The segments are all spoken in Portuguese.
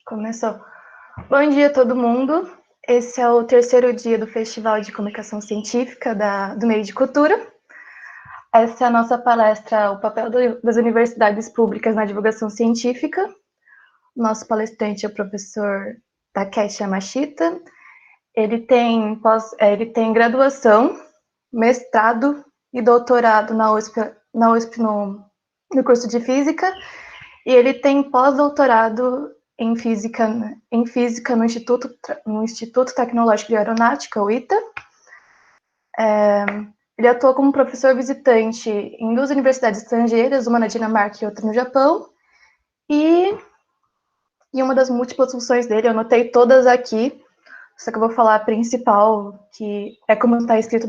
Começou. Bom dia a todo mundo. Esse é o terceiro dia do Festival de Comunicação Científica do Meio de Cultura. Essa é a nossa palestra, o papel das universidades públicas na divulgação científica. Nosso palestrante é o professor Takeshi Yamashita. Ele tem graduação, mestrado e doutorado na USP no curso de Física, e ele tem pós-doutorado em física no Instituto Tecnológico de Aeronáutica, o ITA. Ele atua como professor visitante em 2 universidades estrangeiras, uma na Dinamarca e outra no Japão. E uma das múltiplas funções dele, eu anotei todas aqui, só que eu vou falar a principal, que é como está escrito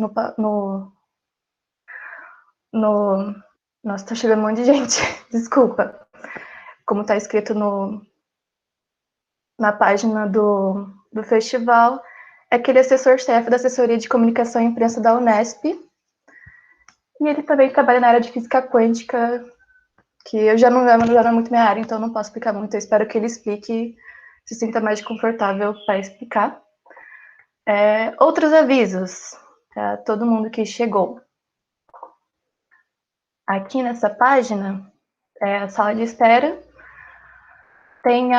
Nossa, tá chegando um monte de gente, desculpa. Como está escrito na página do festival, é que ele é assessor-chefe da Assessoria de Comunicação e Imprensa da Unesp. E ele também trabalha na área de física quântica, que eu já não é muito minha área, então não posso explicar muito. Eu espero que ele explique e se sinta mais confortável para explicar. Outros avisos para todo mundo que chegou. Aqui nessa página, é a sala de espera. Tem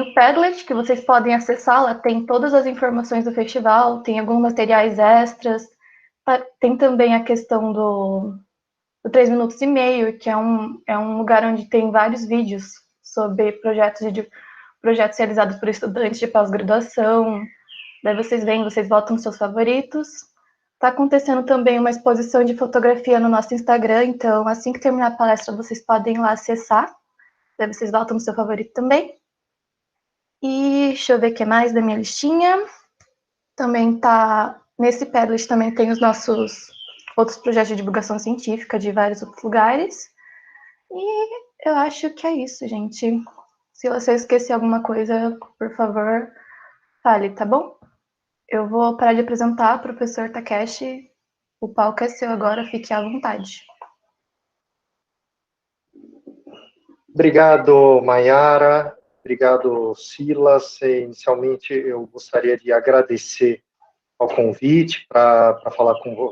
o Padlet, que vocês podem acessar, lá tem todas as informações do festival, tem alguns materiais extras, tem também a questão do 3 minutos e meio, que é um lugar onde tem vários vídeos sobre projetos realizados por estudantes de pós-graduação. Daí vocês vêm, vocês votam seus favoritos. Está acontecendo também uma exposição de fotografia no nosso Instagram, então assim que terminar a palestra vocês podem ir lá acessar. Daí vocês votam no seu favorito também. E deixa eu ver o que mais da minha listinha. Também tá. Nesse Padlet também tem os nossos outros projetos de divulgação científica de vários outros lugares. E eu acho que é isso, gente. Se você esquecer alguma coisa, por favor, fale, tá bom? Eu vou parar de apresentar, professor Takeshi. O palco é seu agora, fique à vontade. Obrigado, Mayara. Obrigado, Silas. Inicialmente, eu gostaria de agradecer ao convite para falar com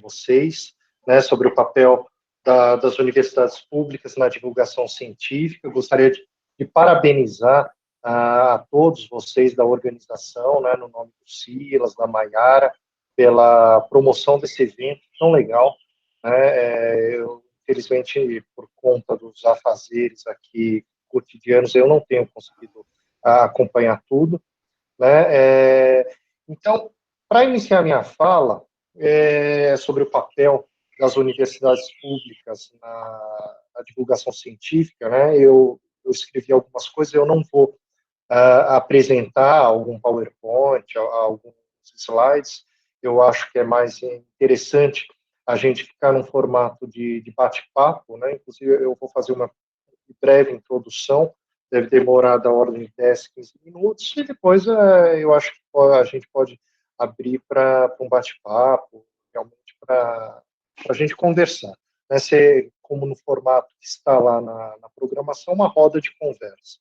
vocês, né, sobre o papel das universidades públicas na divulgação científica. Eu gostaria de parabenizar a todos vocês da organização, né, no nome do Silas, da Mayara, pela promoção desse evento tão legal. Né, infelizmente, por conta dos afazeres aqui cotidianos, eu não tenho conseguido acompanhar tudo, né? Então, para iniciar minha fala sobre o papel das universidades públicas na divulgação científica, né? Eu escrevi algumas coisas, eu não vou apresentar algum PowerPoint, alguns slides. Eu acho que é mais interessante a gente ficar num formato de bate-papo, né? Inclusive, eu vou fazer uma breve introdução, deve demorar da ordem de 10, 15 minutos, e depois eu acho que a gente pode abrir para um bate-papo, realmente para a gente conversar. Né? Ser, como no formato que está lá na programação, uma roda de conversa.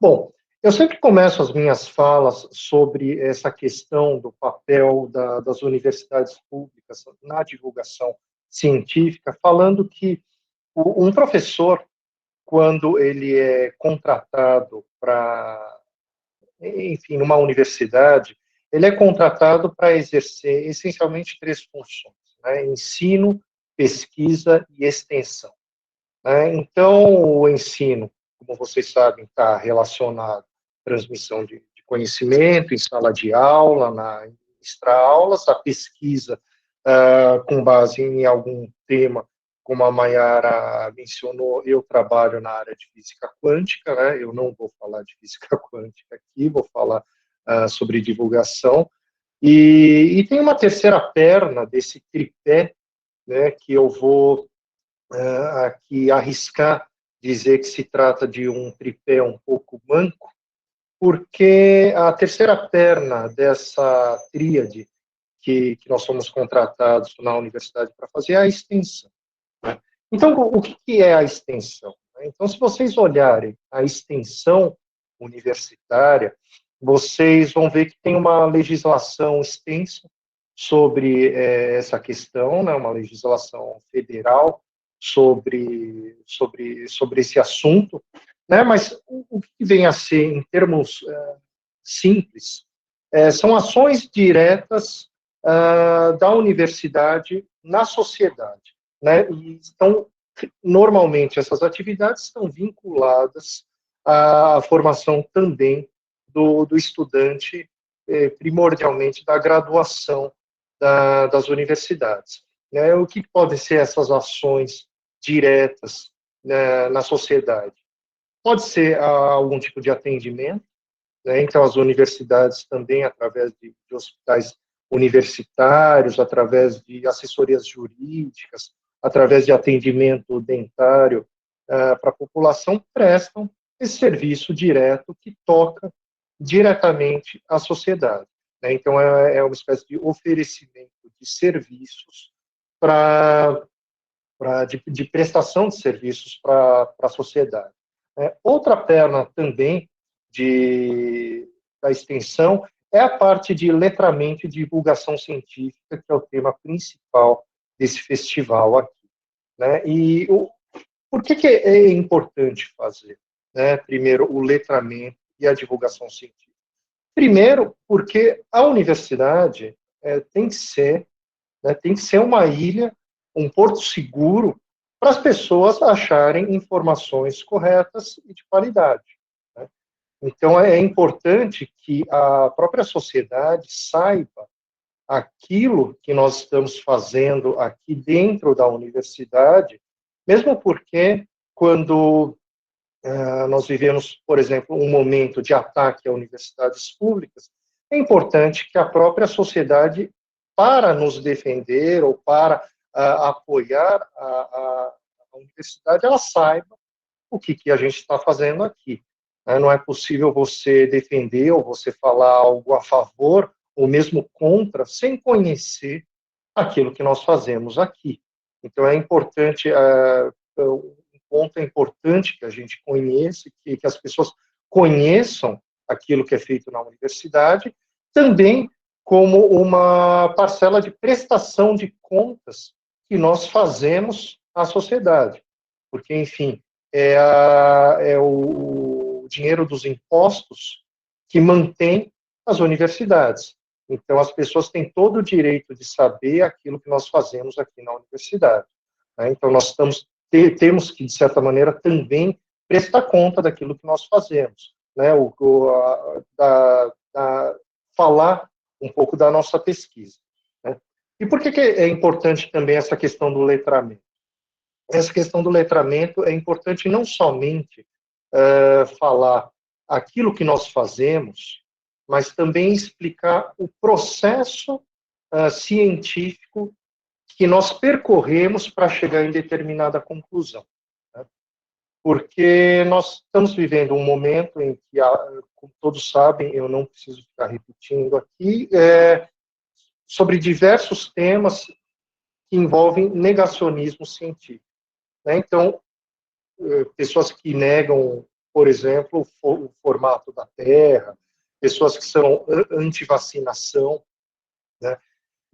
Bom, eu sempre começo as minhas falas sobre essa questão do papel das universidades públicas na divulgação científica, falando que um professor, quando ele é contratado para, enfim, numa universidade, ele é contratado para exercer essencialmente 3 funções, né? Ensino, pesquisa e extensão. Né? Então, o ensino, como vocês sabem, está relacionado à transmissão de conhecimento em sala de aula, na extra-aulas, a pesquisa com base em algum tema, como a Mayara mencionou, eu trabalho na área de física quântica, né? Eu não vou falar de física quântica aqui, vou falar sobre divulgação. E tem uma terceira perna desse tripé, né, que eu vou aqui arriscar dizer que se trata de um tripé um pouco manco, porque a terceira perna dessa tríade que nós somos contratados na universidade para fazer é a extensão. Né? Então, o que é a extensão? Então, se vocês olharem a extensão universitária, vocês vão ver que tem uma legislação extensa sobre essa questão, né, uma legislação federal sobre esse assunto, né, mas o que vem a ser, em termos simples, são ações diretas da universidade na sociedade, né, e normalmente essas atividades estão vinculadas à formação também do estudante, primordialmente da graduação das universidades. Né? O que podem ser essas ações diretas, né, na sociedade? Pode ser algum tipo de atendimento, né? Então as universidades também, através de hospitais universitários, através de assessorias jurídicas, através de atendimento dentário para a população, prestam esse serviço direto que toca diretamente à sociedade. Né? Então, é uma espécie de oferecimento de serviços de prestação de serviços para a sociedade. Outra perna também da extensão é a parte de letramento e divulgação científica, que é o tema principal desse festival aqui. Né? E por que é importante fazer, né, primeiro, o letramento e a divulgação científica? Primeiro, porque a universidade tem que ser uma ilha, um porto seguro para as pessoas acharem informações corretas e de qualidade. Né? Então, é importante que a própria sociedade saiba aquilo que nós estamos fazendo aqui dentro da universidade, mesmo porque quando nós vivemos, por exemplo, um momento de ataque a universidades públicas, é importante que a própria sociedade, para nos defender ou para apoiar a universidade, ela saiba o que a gente está fazendo aqui. Não é possível você defender ou você falar algo a favor ou mesmo contra, sem conhecer aquilo que nós fazemos aqui. Então, é importante, um ponto importante que a gente conheça, que as pessoas conheçam aquilo que é feito na universidade, também como uma parcela de prestação de contas que nós fazemos à sociedade. Porque, enfim, é o dinheiro dos impostos que mantém as universidades. Então, as pessoas têm todo o direito de saber aquilo que nós fazemos aqui na universidade. Né? Então, nós temos que, de certa maneira, também prestar conta daquilo que nós fazemos. Né? Falar um pouco da nossa pesquisa. Né? E por que é importante também essa questão do letramento? Essa questão do letramento é importante não somente falar aquilo que nós fazemos, mas também explicar o processo científico que nós percorremos para chegar em determinada conclusão. Né? Porque nós estamos vivendo um momento em que, como todos sabem, eu não preciso ficar repetindo aqui, sobre diversos temas que envolvem negacionismo científico. Né? Então, pessoas que negam, por exemplo, o formato da Terra, pessoas que são anti-vacinação, né?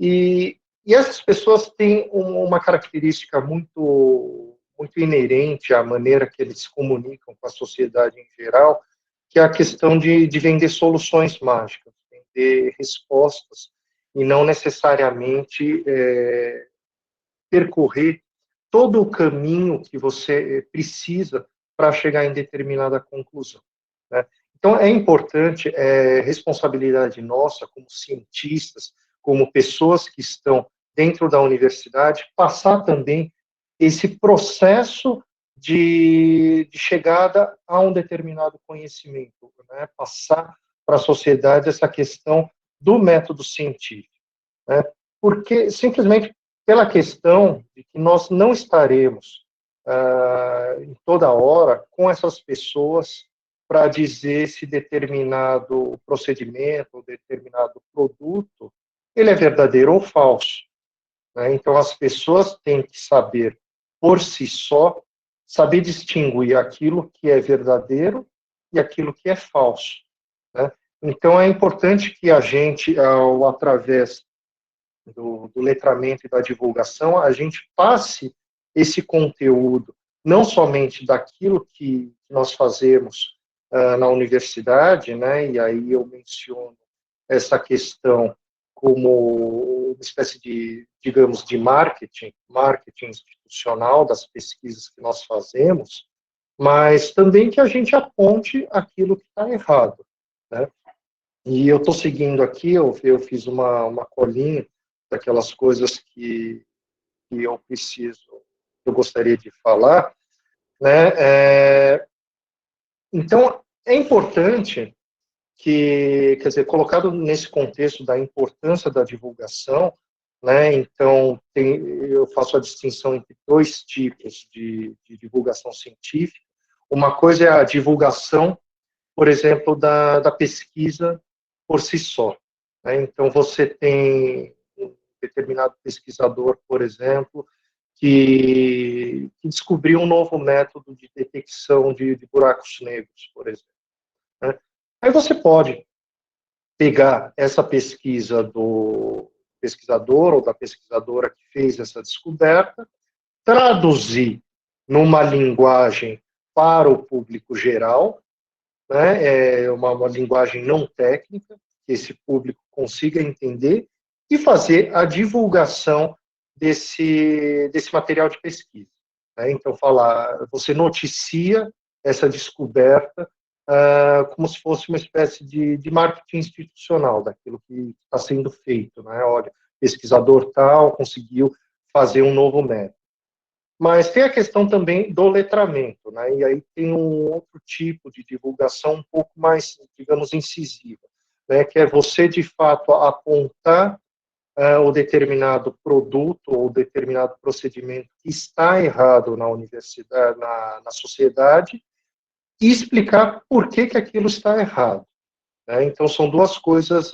E essas pessoas têm uma característica muito inerente à maneira que eles se comunicam com a sociedade em geral, que é a questão de vender soluções mágicas, vender respostas, e não necessariamente percorrer todo o caminho que você precisa para chegar em determinada conclusão. Né? Então, é importante, responsabilidade nossa, como cientistas, como pessoas que estão dentro da universidade, passar também esse processo de chegada a um determinado conhecimento, né? Passar para a sociedade essa questão do método científico. Né? Porque, simplesmente, pela questão de que nós não estaremos em toda hora com essas pessoas para dizer se determinado procedimento ou determinado produto ele é verdadeiro ou falso. Né? Então, as pessoas têm que saber por si só saber distinguir aquilo que é verdadeiro e aquilo que é falso, né? Então, é importante que a gente, através do letramento e da divulgação, a gente passe esse conteúdo, não somente daquilo que nós fazemos na universidade, né? E aí eu menciono essa questão como uma espécie de, digamos, de marketing institucional das pesquisas que nós fazemos, mas também que a gente aponte aquilo que está errado, né? E eu estou seguindo aqui, eu fiz uma colinha daquelas coisas que eu preciso, que eu gostaria de falar, né? Então, é importante que, quer dizer, colocado nesse contexto da importância da divulgação, né? Então, eu faço a distinção entre dois tipos de divulgação científica. Uma coisa é a divulgação, por exemplo, da pesquisa por si só, né? Então, você tem um determinado pesquisador, por exemplo, que descobriu um novo método de detecção de buracos negros, por exemplo, né? Aí você pode pegar essa pesquisa do pesquisador ou da pesquisadora que fez essa descoberta, traduzir numa linguagem para o público geral, né, uma linguagem não técnica, que esse público consiga entender, e fazer a divulgação desse material de pesquisa, né? Então, você noticia essa descoberta como se fosse uma espécie de marketing institucional daquilo que está sendo feito, né? Olha, pesquisador tal conseguiu fazer um novo método. Mas tem a questão também do letramento, né? E aí tem um outro tipo de divulgação um pouco mais, digamos, incisiva, né? Que é você, de fato, apontar o determinado produto ou determinado procedimento que está errado na universidade, na sociedade, e explicar por que aquilo está errado, né? Então, são duas coisas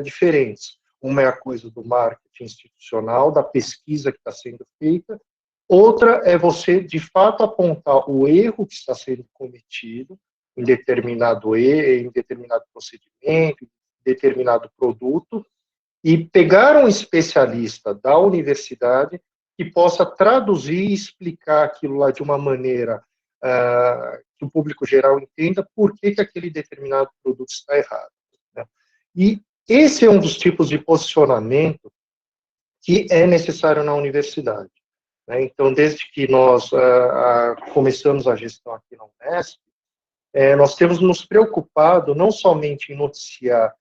diferentes. Uma é a coisa do marketing institucional, da pesquisa que está sendo feita. Outra é você, de fato, apontar o erro que está sendo cometido em em determinado procedimento, em determinado produto, e pegar um especialista da universidade que possa traduzir e explicar aquilo lá de uma maneira que o público geral entenda por que aquele determinado produto está errado, né? E esse é um dos tipos de posicionamento que é necessário na universidade, né? Então, desde que nós começamos a gestão aqui na Unesp, nós temos nos preocupado não somente em noticiar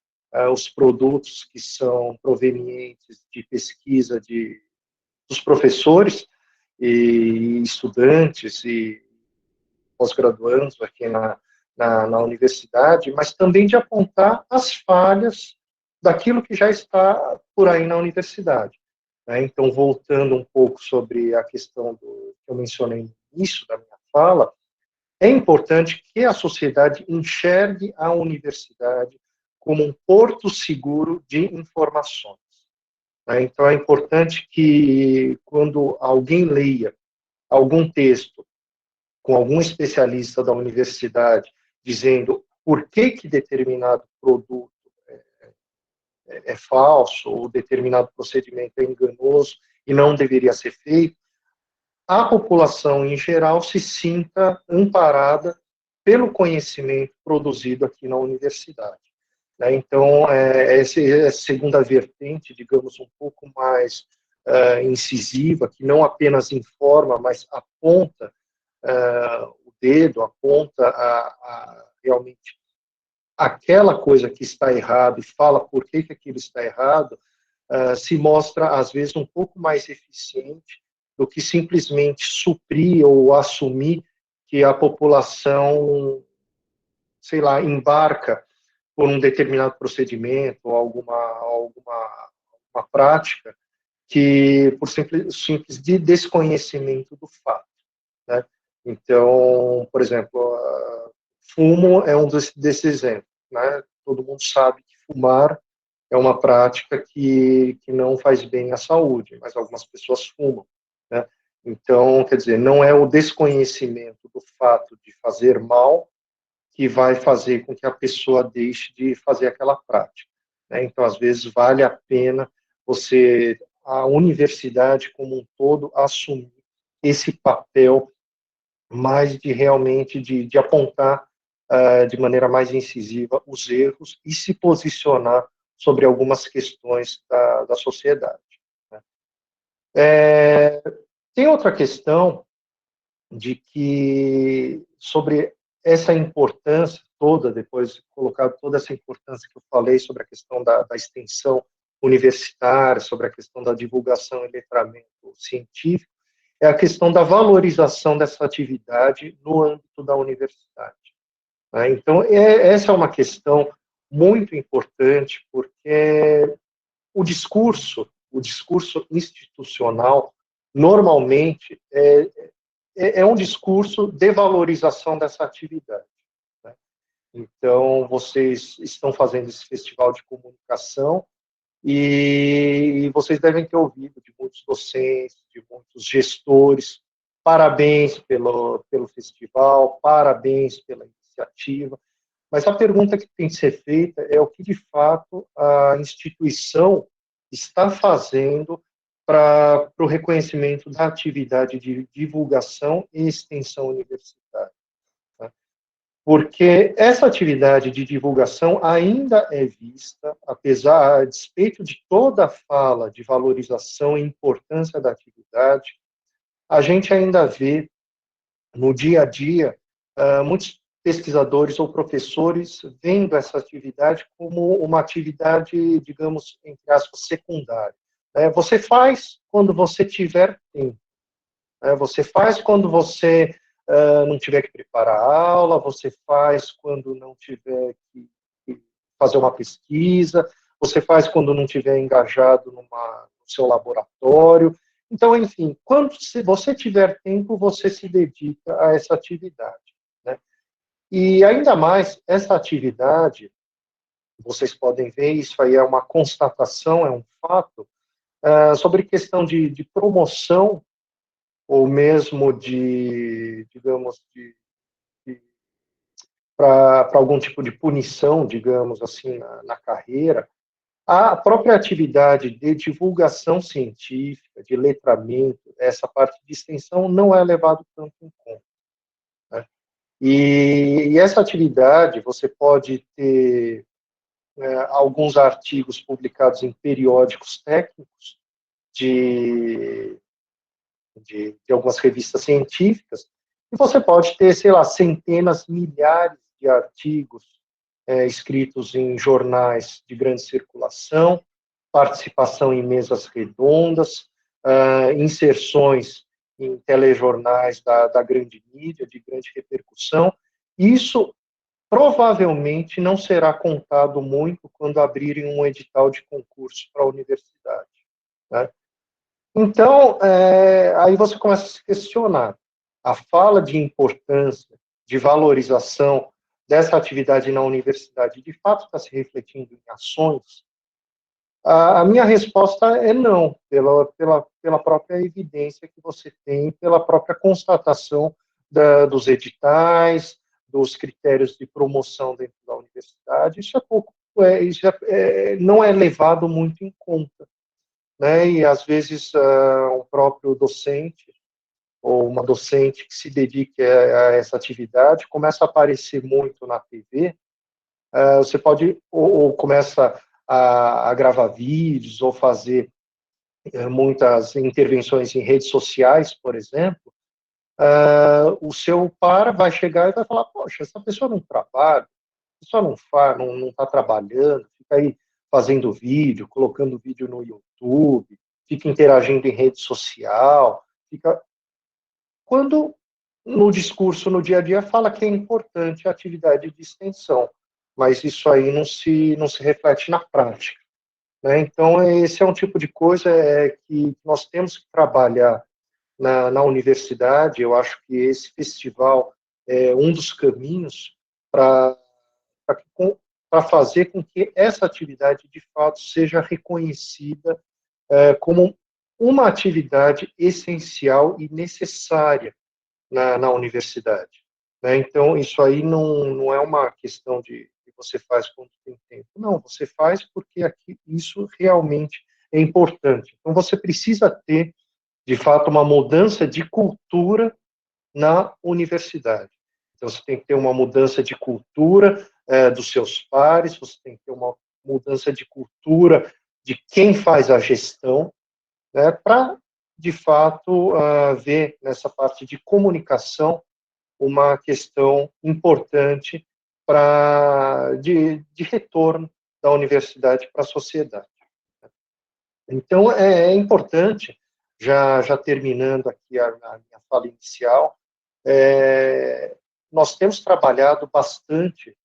os produtos que são provenientes de pesquisa dos professores e estudantes e pós-graduandos aqui na universidade, mas também de apontar as falhas daquilo que já está por aí na universidade, né? Então, voltando um pouco sobre a questão que eu mencionei no início da minha fala, é importante que a sociedade enxergue a universidade como um porto seguro de informações, né? Então, é importante que, quando alguém leia algum texto com algum especialista da universidade dizendo por que determinado produto é falso, ou determinado procedimento é enganoso e não deveria ser feito, a população em geral se sinta amparada pelo conhecimento produzido aqui na universidade, né? Então, essa é a segunda vertente, digamos, um pouco mais incisiva, que não apenas informa, mas aponta o dedo, aponta realmente aquela coisa que está errada e fala por que aquilo está errado, se mostra, às vezes, um pouco mais eficiente do que simplesmente suprir ou assumir que a população, sei lá, embarca por um determinado procedimento ou alguma prática que, por simples de desconhecimento do fato, né? Então, por exemplo, fumo é um desses exemplos, né? Todo mundo sabe que fumar é uma prática que não faz bem à saúde, mas algumas pessoas fumam, né? Então, quer dizer, não é o desconhecimento do fato de fazer mal que vai fazer com que a pessoa deixe de fazer aquela prática, né? Então, às vezes, vale a pena a universidade como um todo, assumir esse papel mais de realmente de apontar de maneira mais incisiva os erros e se posicionar sobre algumas questões da sociedade, né? Tem outra questão de que, sobre essa importância toda, depois de colocar toda essa importância que eu falei sobre a questão da extensão universitária, sobre a questão da divulgação e letramento científico, é a questão da valorização dessa atividade no âmbito da universidade, né? Então, essa é uma questão muito importante, porque o discurso institucional, normalmente, é um discurso de valorização dessa atividade, né? Então, vocês estão fazendo esse festival de comunicação e vocês devem ter ouvido de muitos docentes, de muitos gestores, parabéns pelo festival, parabéns pela iniciativa, mas a pergunta que tem que ser feita é o que, de fato, a instituição está fazendo para o reconhecimento da atividade de divulgação e extensão universitária, né? Porque essa atividade de divulgação ainda é vista, apesar, a despeito de toda a fala de valorização e importância da atividade, a gente ainda vê no dia a dia muitos pesquisadores ou professores vendo essa atividade como uma atividade, digamos, entre aspas, secundária, né? Você faz quando você tiver tempo, né? Você faz quando você não tiver que preparar a aula, você faz quando não tiver que fazer uma pesquisa, você faz quando não tiver engajado no seu laboratório. Então, enfim, quando você tiver tempo, você se dedica a essa atividade, né? E ainda mais, essa atividade, vocês podem ver, isso aí é uma constatação, é um fato, sobre questão de promoção, ou mesmo digamos, para algum tipo de punição, digamos assim, na carreira. A própria atividade de divulgação científica, de letramento, essa parte de extensão, não é levado tanto em conta, né? E essa atividade, você pode ter alguns artigos publicados em periódicos técnicos de, de algumas revistas científicas, e você pode ter, sei lá, centenas, milhares de artigos escritos em jornais de grande circulação, participação em mesas redondas, inserções em telejornais da grande mídia, de grande repercussão. Isso provavelmente não será contado muito quando abrirem um edital de concurso para a universidade, né? Então, aí você começa a se questionar. A fala de importância, de valorização dessa atividade na universidade, de fato está se refletindo em ações? A minha resposta é não, pela própria evidência que você tem, pela própria constatação dos editais, dos critérios de promoção dentro da universidade. Isso é pouco, não é levado muito em conta, né? E às vezes um próprio docente ou uma docente que se dedique a essa atividade começa a aparecer muito na TV. Você pode ou começa a gravar vídeos ou fazer muitas intervenções em redes sociais, por exemplo. O seu vai chegar e vai falar: poxa, essa pessoa não trabalha, a pessoa não faz, não está trabalhando, fica aí fazendo vídeo, colocando vídeo no YouTube, fica interagindo em rede social, fica... Quando no discurso, no dia a dia, fala que é importante a atividade de extensão, mas isso aí não se reflete na prática, né? Então, esse é um tipo de coisa que nós temos que trabalhar na universidade. Eu acho que esse festival é um dos caminhos para fazer com que essa atividade, de fato, seja reconhecida como uma atividade essencial e necessária na universidade. Né? Então, isso aí não é uma questão de que você faz quando tem tempo. Não, você faz porque aqui, isso realmente é importante. Então, você precisa ter, de fato, uma mudança de cultura na universidade. Então, você tem que ter uma mudança de cultura dos seus pares, você tem que ter uma mudança de cultura de quem faz a gestão, né, para, de fato, ver nessa parte de comunicação uma questão importante de retorno da universidade para a sociedade. Então, é importante, já terminando aqui a minha fala inicial, nós temos trabalhado bastante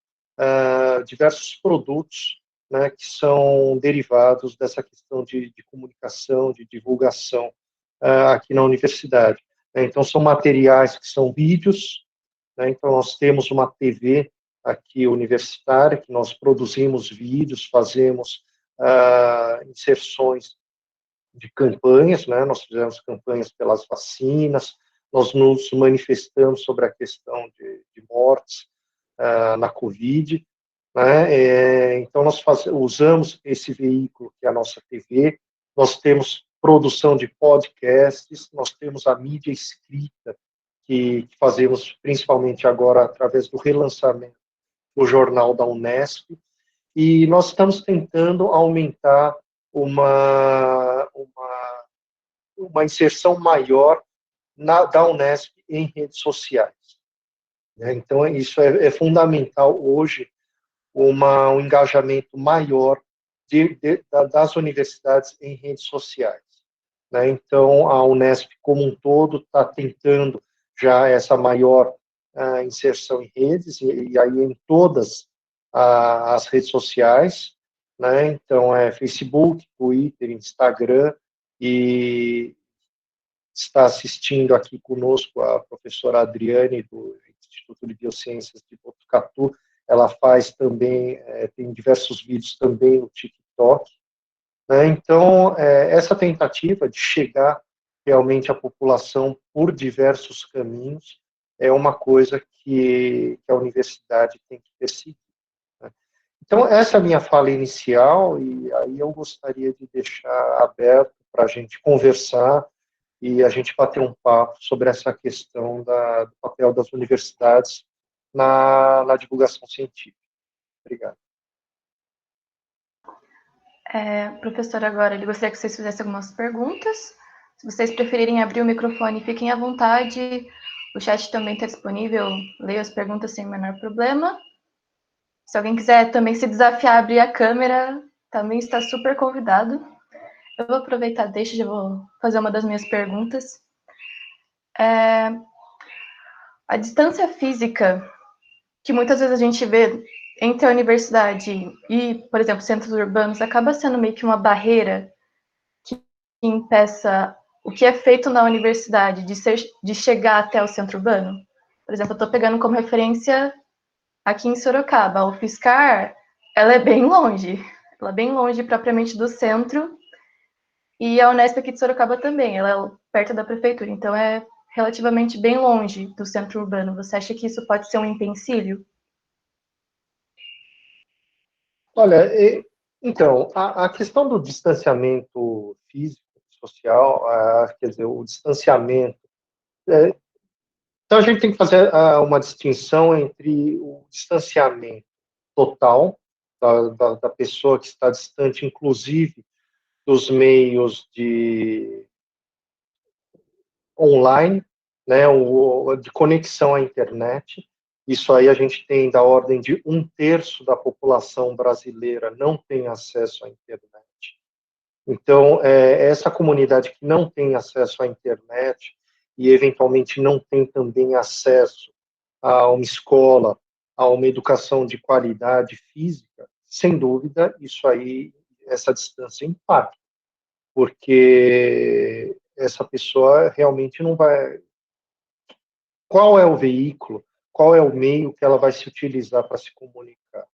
diversos produtos, né, que são derivados dessa questão de comunicação, de divulgação aqui na universidade. Então, são materiais que são vídeos, né, então nós temos uma TV aqui universitária, que nós produzimos vídeos, fazemos inserções de campanhas, né? Nós fizemos campanhas pelas vacinas, nós nos manifestamos sobre a questão de mortes na Covid, né? Então, nós usamos esse veículo, que é a nossa TV, nós temos produção de podcasts, nós temos a mídia escrita, que fazemos principalmente agora através do relançamento do jornal da Unesp, e nós estamos tentando aumentar uma inserção maior da Unesp em redes sociais. Né? Então, isso é fundamental hoje, um engajamento maior das universidades em redes sociais. Né? Então, a Unesp como um todo está tentando já essa maior inserção em redes, e aí em todas as redes sociais, né? Então, Facebook, Twitter, Instagram, e está assistindo aqui conosco a professora Adriane, do Instituto de Biociências de Botucatu. Ela faz também, tem diversos vídeos também no TikTok. Né? Então, essa tentativa de chegar realmente à população por diversos caminhos é uma coisa que a universidade tem que perseguir. Né? Então, essa é a minha fala inicial, e aí eu gostaria de deixar aberto para a gente conversar e a gente bater um papo sobre essa questão do papel das universidades na divulgação científica. Obrigado. Professor, agora, ele gostaria que vocês fizessem algumas perguntas. Se vocês preferirem abrir o microfone, fiquem à vontade. O chat também está disponível. Leia as perguntas sem o menor problema. Se alguém quiser também se desafiar a abrir a câmera, também está super convidado. Eu vou aproveitar, já vou fazer uma das minhas perguntas. A distância física que muitas vezes a gente vê entre a universidade e, por exemplo, centros urbanos, acaba sendo meio que uma barreira que impeça o que é feito na universidade de chegar até o centro urbano. Por exemplo, eu estou pegando como referência aqui em Sorocaba, a UFSCar, ela é bem longe propriamente do centro, e a Unesp aqui de Sorocaba também, ela é perto da prefeitura, então é relativamente bem longe do centro urbano. Você acha que isso pode ser um empecilho? Olha, então, a questão do distanciamento físico, social, quer dizer, o distanciamento. Então, a gente tem que fazer uma distinção entre o distanciamento total da pessoa que está distante, inclusive dos meios de online, né, de conexão à internet. Isso aí a gente tem da ordem de 1/3 da população brasileira não tem acesso à internet. Então, essa comunidade que não tem acesso à internet e, eventualmente, não tem também acesso a uma escola, a uma educação de qualidade física, sem dúvida, isso aí, essa distância impacta, porque essa pessoa realmente não vai. Qual é o veículo, qual é o meio que ela vai se utilizar para se comunicar?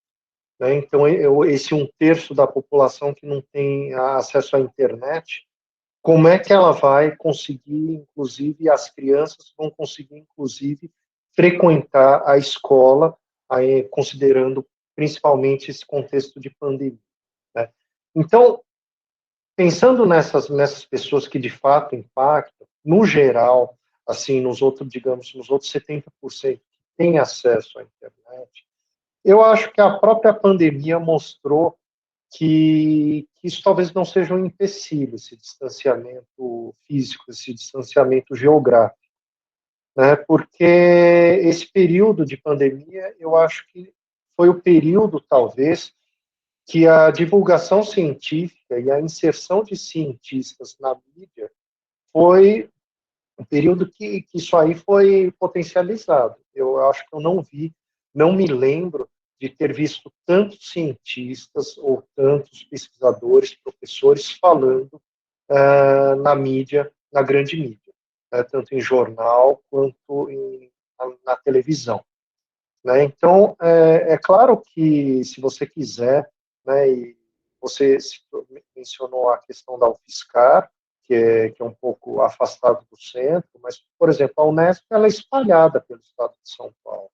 Né? Então, esse 1/3 da população que não tem acesso à internet, como é que ela vai conseguir, inclusive, as crianças vão conseguir, inclusive, frequentar a escola, aí, considerando principalmente esse contexto de pandemia, né? Então, pensando nessas pessoas que de fato impactam, no geral, assim, nos outros, digamos, nos outros 70% que têm acesso à internet, eu acho que a própria pandemia mostrou que isso talvez não seja um empecilho, esse distanciamento físico, esse distanciamento geográfico, né? Porque esse período de pandemia, eu acho que foi o período, talvez, que a divulgação científica e a inserção de cientistas na mídia foi um período que isso aí foi potencializado. Eu acho que eu não vi, não me lembro de ter visto tantos cientistas ou tantos pesquisadores, professores falando na mídia, na grande mídia, né, tanto em jornal quanto na televisão. Né? Então, é claro que se você quiser, né, e você mencionou a questão da UFSCar, que é um pouco afastado do centro, mas, por exemplo, a Unesp ela é espalhada pelo estado de São Paulo.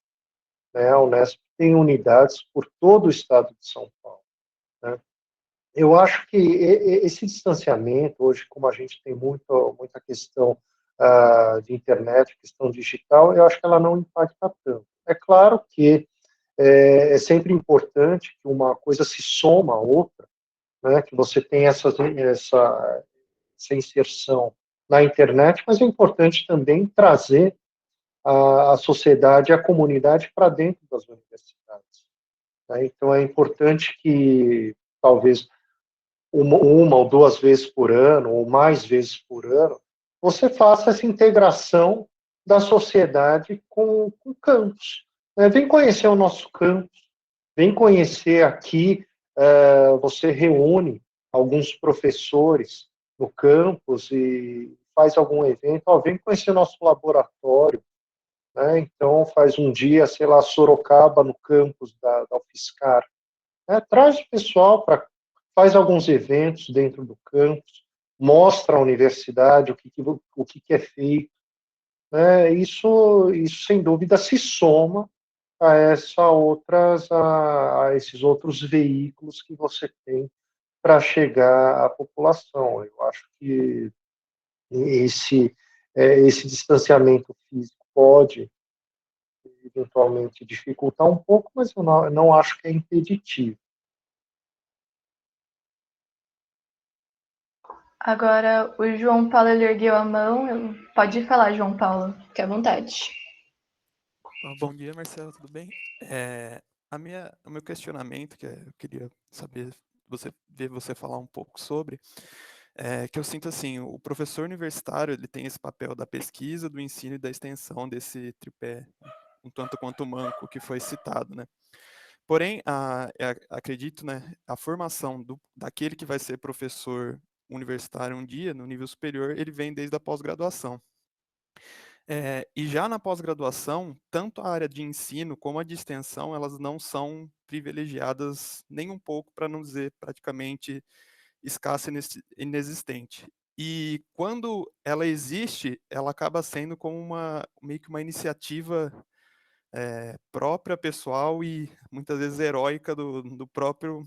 Né? A Unesp tem unidades por todo o estado de São Paulo. Né? Eu acho que esse distanciamento, hoje, como a gente tem muita questão de internet, questão digital, eu acho que ela não impacta tanto. É claro que é sempre importante que uma coisa se soma à outra, né, que você tem essa inserção na internet, mas é importante também trazer a sociedade, a comunidade para dentro das universidades. Né? Então, é importante que, talvez, uma ou duas vezes por ano, ou mais vezes por ano, você faça essa integração da sociedade com o campus. Né? Vem conhecer o nosso campus, vem conhecer aqui, você reúne alguns professores no campus e faz algum evento, vem conhecer nosso laboratório, né? Então faz um dia, sei lá, Sorocaba, no campus da UFSCar, né? Traz o pessoal para, faz alguns eventos dentro do campus, mostra a universidade, o que é feito, né? Isso sem dúvida se soma a esses outros veículos que você tem para chegar à população. Eu acho que esse distanciamento físico pode eventualmente dificultar um pouco, mas eu não acho que é impeditivo. Agora, o João Paulo ele ergueu a mão. Pode falar, João Paulo, fique à vontade. Bom dia, Marcelo, tudo bem? O meu questionamento, eu queria saber, ver você falar um pouco sobre, que eu sinto assim, o professor universitário ele tem esse papel da pesquisa, do ensino e da extensão desse tripé, um tanto quanto manco que foi citado, né? Porém, acredito, né, a formação daquele que vai ser professor universitário um dia, no nível superior, ele vem desde a pós-graduação. E já na pós-graduação, tanto a área de ensino como a de extensão, elas não são privilegiadas nem um pouco, para não dizer praticamente escassa e inexistente. E quando ela existe, ela acaba sendo como meio que uma iniciativa própria, pessoal e muitas vezes heróica do próprio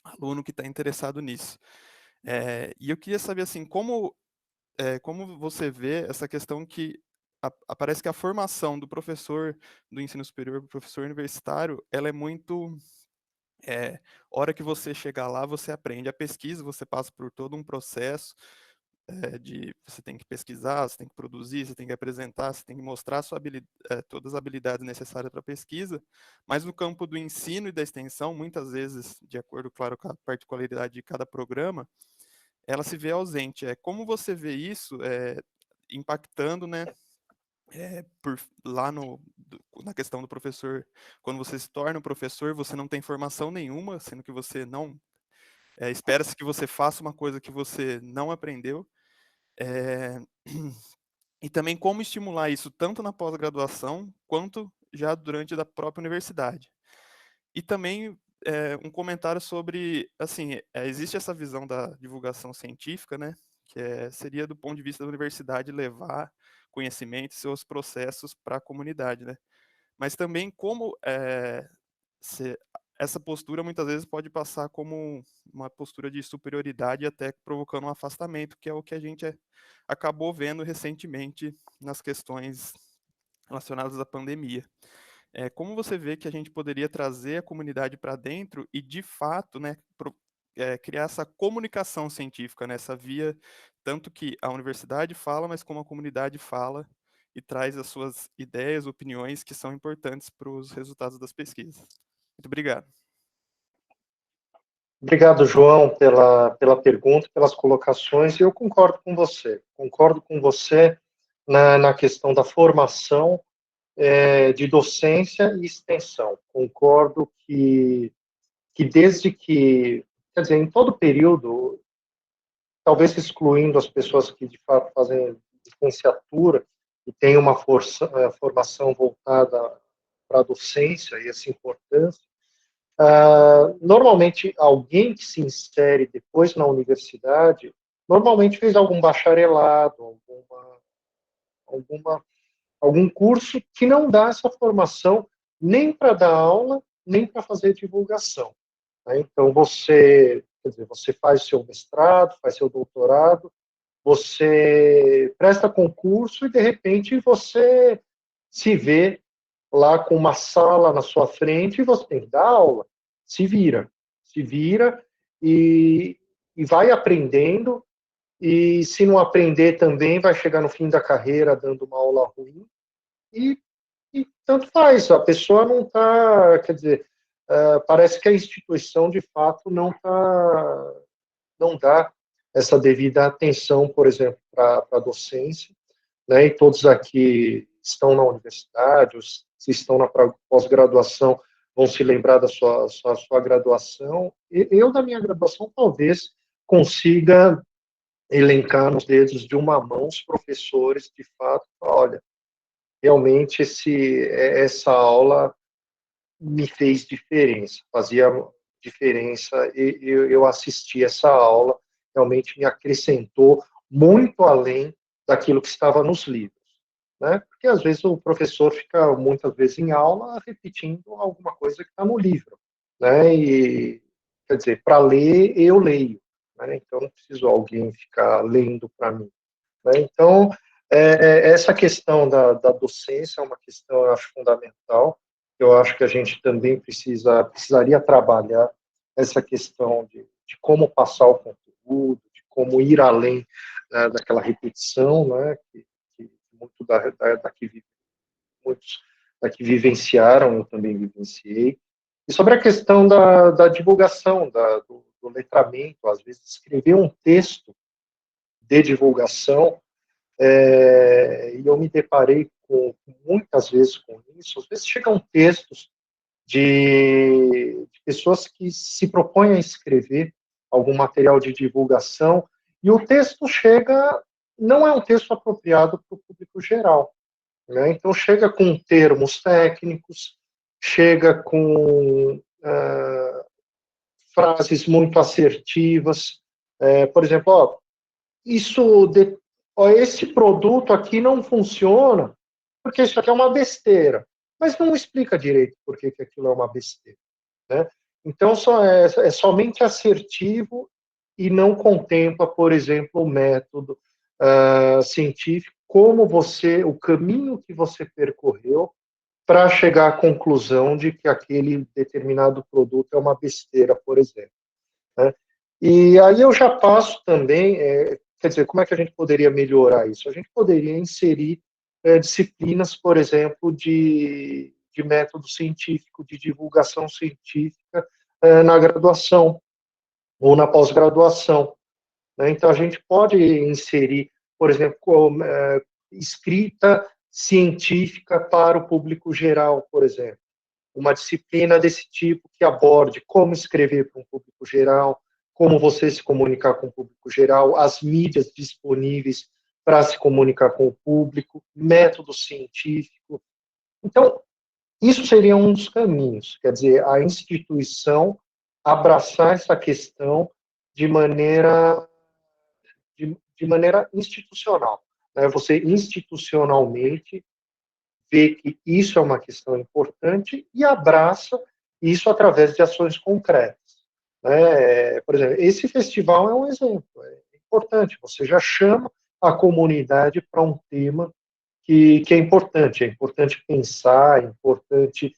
aluno que está interessado nisso. E eu queria saber assim, como você vê essa questão que parece que a formação do professor do ensino superior, do professor universitário, ela é muito. Hora que você chegar lá, você aprende a pesquisa, você passa por todo um processo de você tem que pesquisar, você tem que produzir, você tem que apresentar, você tem que mostrar todas as habilidades necessárias para a pesquisa, mas no campo do ensino e da extensão, muitas vezes, de acordo, claro, com a particularidade de cada programa, ela se vê ausente. Como você vê isso impactando, né, lá na questão do professor, quando você se torna um professor, você não tem formação nenhuma, sendo que você não, espera-se que você faça uma coisa que você não aprendeu, e também como estimular isso tanto na pós-graduação, quanto já durante da própria universidade. E também um comentário sobre, assim, existe essa visão da divulgação científica, né, seria do ponto de vista da universidade levar conhecimento e seus processos para a comunidade, né? Mas também como essa postura muitas vezes pode passar como uma postura de superioridade, até provocando um afastamento, que é o que a gente acabou vendo recentemente nas questões relacionadas à pandemia. Como você vê que a gente poderia trazer a comunidade para dentro e, de fato, né, criar essa comunicação científica, né, essa via, tanto que a universidade fala, mas como a comunidade fala e traz as suas ideias, opiniões que são importantes para os resultados das pesquisas. Muito obrigado. Obrigado, João, pela pergunta, pelas colocações, e eu concordo com você. Concordo com você na questão da formação de docência e extensão. Concordo que desde que, quer dizer, em todo período, talvez excluindo as pessoas que de fato fazem licenciatura e têm uma formação voltada para a docência e essa importância, normalmente alguém que se insere depois na universidade, normalmente fez algum bacharelado, algum curso que não dá essa formação nem para dar aula, nem para fazer divulgação. Né? Então, você faz seu mestrado, faz seu doutorado, você presta concurso e, de repente, você se vê lá com uma sala na sua frente e você tem que dar aula. Se vira e vai aprendendo, e se não aprender também, vai chegar no fim da carreira dando uma aula ruim, e tanto faz, a pessoa não está, quer dizer, parece que a instituição, de fato, não dá essa devida atenção, por exemplo, para a docência, né, e todos aqui estão na universidade, os que estão na pós-graduação vão se lembrar da sua graduação. Eu, da minha graduação, talvez consiga elencar nos dedos de uma mão os professores, de fato, olha, realmente essa aula me fez diferença, fazia diferença, e eu assisti essa aula, realmente me acrescentou muito além daquilo que estava nos livros, né? Porque às vezes o professor fica muitas vezes em aula repetindo alguma coisa que está no livro, né? E quer dizer, para ler eu leio, né? Então não preciso alguém ficar lendo para mim, né? Então essa questão da docência é uma questão, eu acho, fundamental. Eu acho que a gente também precisaria trabalhar essa questão de como passar o conteúdo, de como ir além daquela repetição, né, que muitos daqui vivenciaram, eu também vivenciei. E sobre a questão da divulgação, do letramento, às vezes escrever um texto de divulgação, e eu me deparei muitas vezes com isso. Às vezes chegam textos de pessoas que se propõem a escrever algum material de divulgação, e o texto não é um texto apropriado para o público geral, né? Então chega com termos técnicos, chega com frases muito assertivas, por exemplo, esse produto aqui não funciona porque isso aqui é uma besteira, mas não explica direito por que aquilo é uma besteira, né? Então é somente assertivo e não contempla, por exemplo, o método científico, o caminho que você percorreu para chegar à conclusão de que aquele determinado produto é uma besteira, por exemplo, né? E aí eu já passo também, quer dizer, como é que a gente poderia melhorar isso? A gente poderia inserir disciplinas, por exemplo, de método científico, de divulgação científica na graduação ou na pós-graduação, né? Então, a gente pode inserir, por exemplo, escrita científica para o público geral, por exemplo. Uma disciplina desse tipo que aborde como escrever para um público geral, como você se comunicar com o público geral, as mídias disponíveis para se comunicar com o público, método científico. Então, isso seria um dos caminhos, quer dizer, a instituição abraçar essa questão de maneira de maneira institucional, né? Você institucionalmente vê que isso é uma questão importante e abraça isso através de ações concretas, né? Por exemplo, esse festival é um exemplo, é importante, você já chama a comunidade para um tema que é importante pensar, é importante,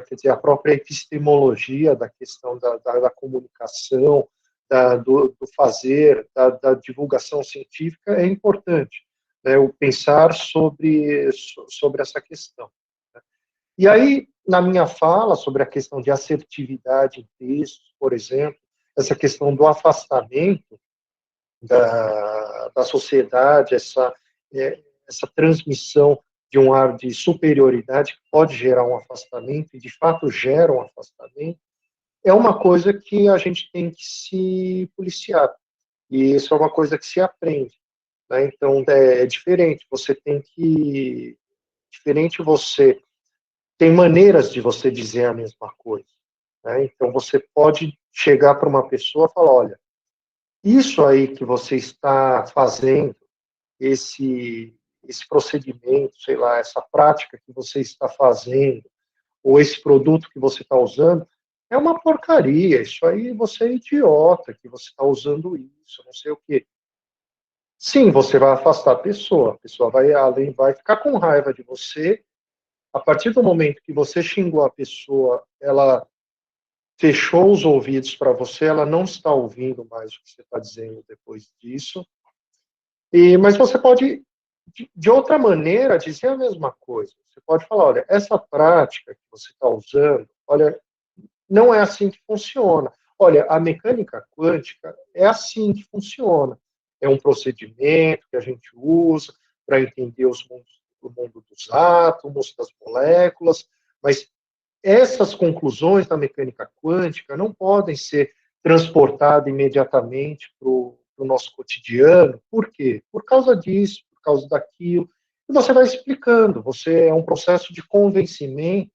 quer dizer, a própria epistemologia da questão da comunicação, do fazer, da divulgação científica é importante, né, o pensar sobre essa questão. E aí, na minha fala sobre a questão de assertividade em textos, por exemplo, essa questão do afastamento da sociedade, essa transmissão de um ar de superioridade que pode gerar um afastamento, e de fato gera um afastamento, é uma coisa que a gente tem que se policiar. E isso é uma coisa que se aprende, né? Então, é diferente. Você tem que... Diferente você... Tem maneiras de você dizer a mesma coisa, né? Então, você pode chegar para uma pessoa e falar, olha, isso aí que você está fazendo, esse procedimento, sei lá, essa prática que você está fazendo, ou esse produto que você está usando, é uma porcaria, isso aí você é idiota, que você está usando isso, não sei o quê. Sim, você vai afastar a pessoa vai ficar com raiva de você, a partir do momento que você xingou a pessoa, ela fechou os ouvidos para você, ela não está ouvindo mais o que você está dizendo depois disso, mas você pode, de outra maneira, dizer a mesma coisa. Você pode falar, olha, essa prática que você está usando, olha, não é assim que funciona. Olha, a mecânica quântica é assim que funciona. É um procedimento que a gente usa para entender o mundo dos átomos, das moléculas, mas essas conclusões da mecânica quântica não podem ser transportadas imediatamente para o nosso cotidiano. Por quê? Por causa disso, por causa daquilo. E você vai explicando. É um processo de convencimento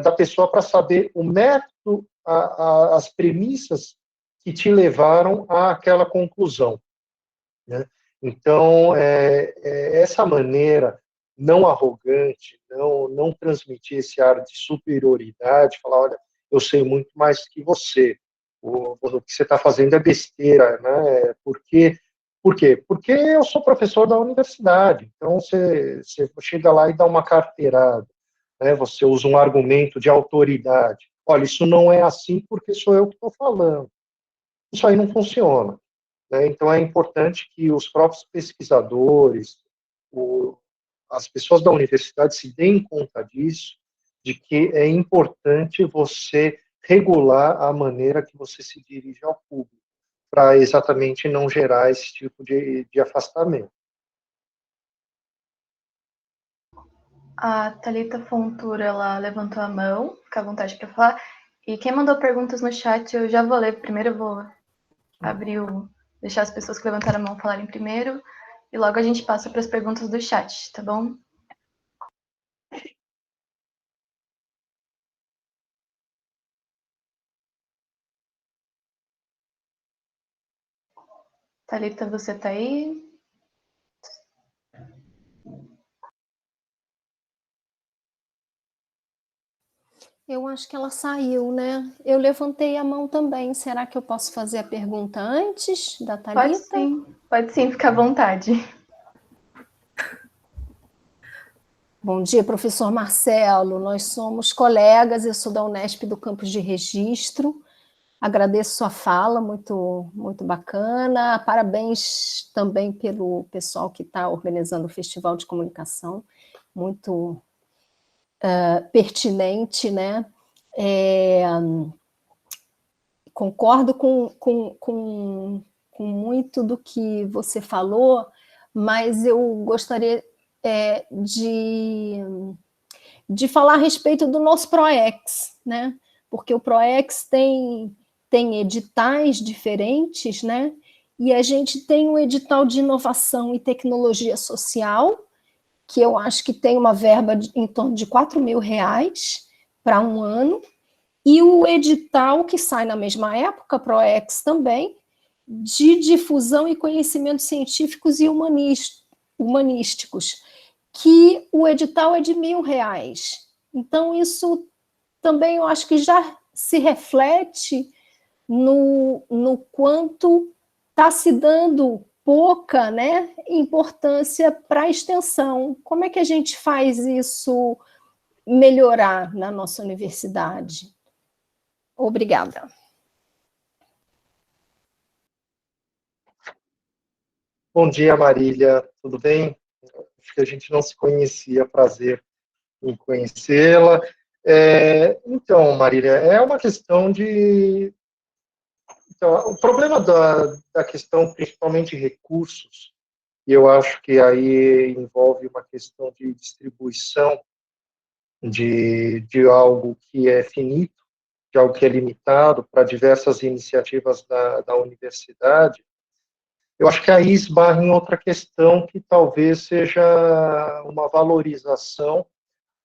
da pessoa para saber o método, as premissas que te levaram àquela conclusão, né? Então, essa maneira não arrogante, não transmitir esse ar de superioridade, falar, olha, eu sei muito mais que você, o que você está fazendo é besteira, né? Por quê? Porque eu sou professor da universidade, então você chega lá e dá uma carteirada, né? Você usa um argumento de autoridade. Olha, isso não é assim porque sou eu que estou falando. Isso aí não funciona, né? Então é importante que os próprios pesquisadores, as pessoas da universidade se deem conta disso, de que é importante você regular a maneira que você se dirige ao público, para exatamente não gerar esse tipo de afastamento. A Thalita Fontoura, ela levantou a mão, fica à vontade para falar. E quem mandou perguntas no chat, eu já vou ler. Primeiro eu vou deixar as pessoas que levantaram a mão falarem primeiro, e logo a gente passa para as perguntas do chat, tá bom? Thalita, você tá aí? Eu acho que ela saiu, né? Eu levantei a mão também. Será que eu posso fazer a pergunta antes da Thalita? Pode sim, fica à vontade. Bom dia, professor Marcelo. Nós somos colegas, eu sou da Unesp do Campus de Registro. Agradeço sua fala, muito, muito bacana. Parabéns também pelo pessoal que está organizando o Festival de Comunicação, muito pertinente, né? Concordo com muito do que você falou, mas eu gostaria de falar a respeito do nosso PROEX, né? Porque o PROEX tem editais diferentes, né? E a gente tem um edital de inovação e tecnologia social, que eu acho que tem uma verba em torno de R$4.000 para um ano, e o edital que sai na mesma época, PROEX também, de difusão e conhecimentos científicos e humanísticos, que o edital é de R$1.000. Então, isso também eu acho que já se reflete no quanto está se dando pouca, né, importância para a extensão. Como é que a gente faz isso melhorar na nossa universidade? Obrigada. Bom dia, Marília. Tudo bem? Acho que a gente não se conhecia. Prazer em conhecê-la. Então, Marília, é uma questão de... Então, o problema da questão, principalmente de recursos, e eu acho que aí envolve uma questão de distribuição de algo que é finito, de algo que é limitado para diversas iniciativas da universidade. Eu acho que aí esbarra em outra questão que talvez seja uma valorização.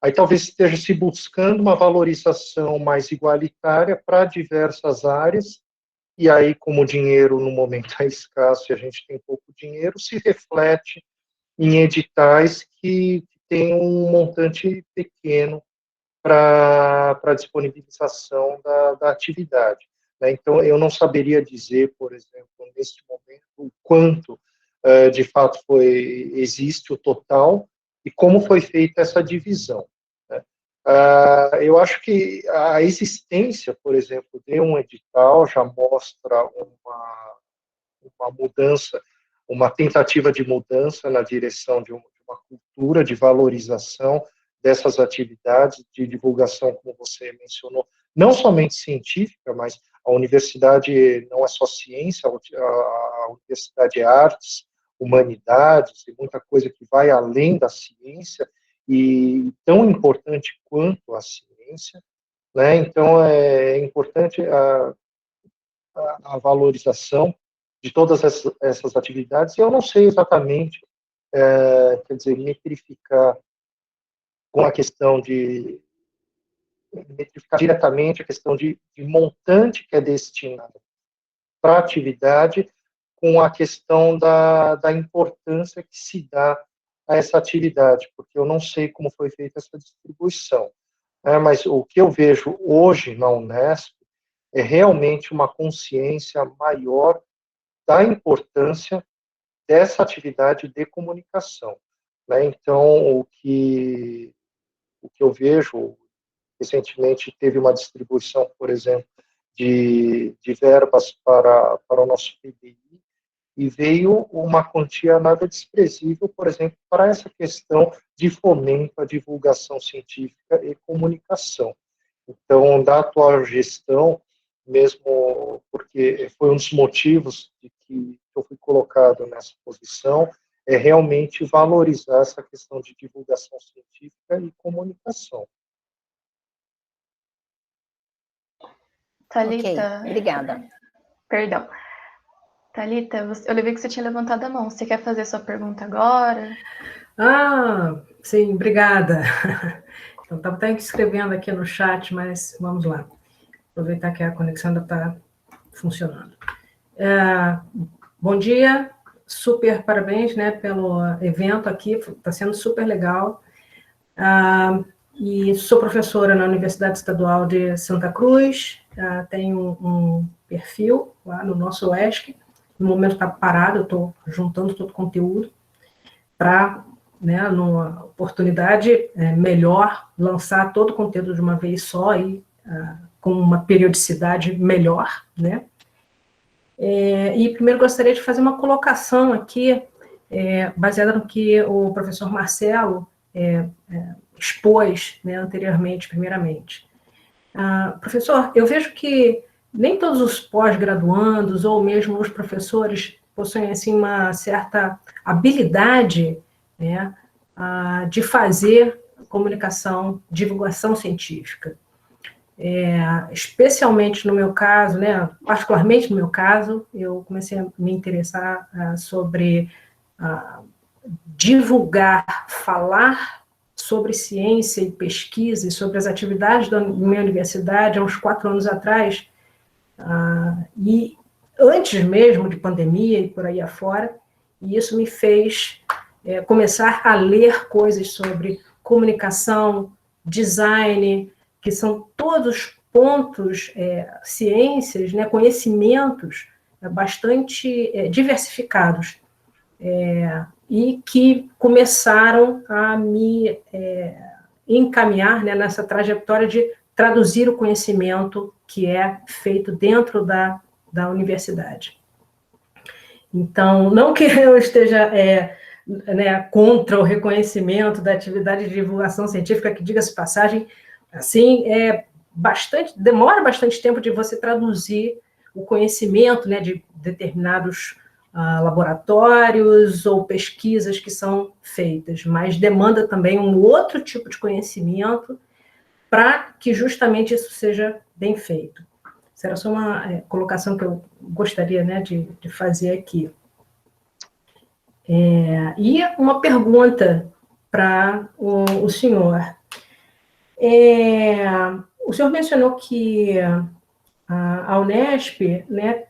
Aí talvez esteja se buscando uma valorização mais igualitária para diversas áreas, e aí, como o dinheiro no momento é escasso e a gente tem pouco dinheiro, se reflete em editais que têm um montante pequeno para disponibilização da atividade. Né? Então, eu não saberia dizer, por exemplo, neste momento, o quanto de fato existe o total e como foi feita essa divisão. Né? Eu acho que a existência, por exemplo, de um edital já mostra uma mudança, uma tentativa de mudança na direção de uma cultura de valorização dessas atividades de divulgação, como você mencionou, não somente científica, mas a universidade não é só ciência, a universidade é artes, humanidades, e muita coisa que vai além da ciência, e tão importante quanto a ciência, né? Então, é importante a valorização de todas essas atividades, e eu não sei exatamente, quer dizer, metrificar com a questão de metrificar diretamente a questão de montante que é destinado para a atividade com a questão da importância que se dá a essa atividade, porque eu não sei como foi feita essa distribuição. Mas o que eu vejo hoje na Unesp é realmente uma consciência maior da importância dessa atividade de comunicação. Né? Então, o que eu vejo, recentemente teve uma distribuição, por exemplo, de verbas para o nosso PBI, e veio uma quantia nada desprezível, por exemplo, para essa questão de fomento à divulgação científica e comunicação. Então, da atual gestão, mesmo porque foi um dos motivos de que eu fui colocado nessa posição, é realmente valorizar essa questão de divulgação científica e comunicação. Thalita, Ok, obrigada. Perdão. Thalita, eu vi que você tinha levantado a mão. Você quer fazer sua pergunta agora? Sim, obrigada. Eu estava até escrevendo aqui no chat, mas vamos lá. Aproveitar que a conexão ainda está funcionando. Bom dia, super parabéns, né, pelo evento aqui, está sendo super legal. E sou professora na Universidade Estadual de Santa Cruz, tenho um perfil lá no nosso UESC, no momento está parado, eu estou juntando todo o conteúdo para, né, numa oportunidade melhor, lançar todo o conteúdo de uma vez só e com uma periodicidade melhor, né? E primeiro gostaria de fazer uma colocação aqui, baseada no que o professor Marcelo expôs, né, anteriormente, primeiramente. Professor, eu vejo que nem todos os pós-graduandos ou mesmo os professores possuem assim, uma certa habilidade, né, de fazer comunicação, divulgação científica. Especialmente no meu caso, né, particularmente no meu caso, eu comecei a me interessar sobre divulgar, falar sobre ciência e pesquisa e sobre as atividades da minha universidade há uns 4 anos atrás, e antes mesmo de pandemia e por aí afora, e isso me fez começar a ler coisas sobre comunicação, design, que são todos pontos, ciências, né, conhecimentos bastante diversificados, e que começaram a me encaminhar, né, nessa trajetória de traduzir o conhecimento que é feito dentro da universidade. Então, não que eu esteja né, contra o reconhecimento da atividade de divulgação científica, que, diga-se passagem, assim, demora bastante tempo de você traduzir o conhecimento, né, de determinados laboratórios ou pesquisas que são feitas, mas demanda também um outro tipo de conhecimento para que justamente isso seja bem feito. Essa era só uma colocação que eu gostaria, né, de fazer aqui. E uma pergunta para o senhor. O senhor mencionou que a Unesp, né,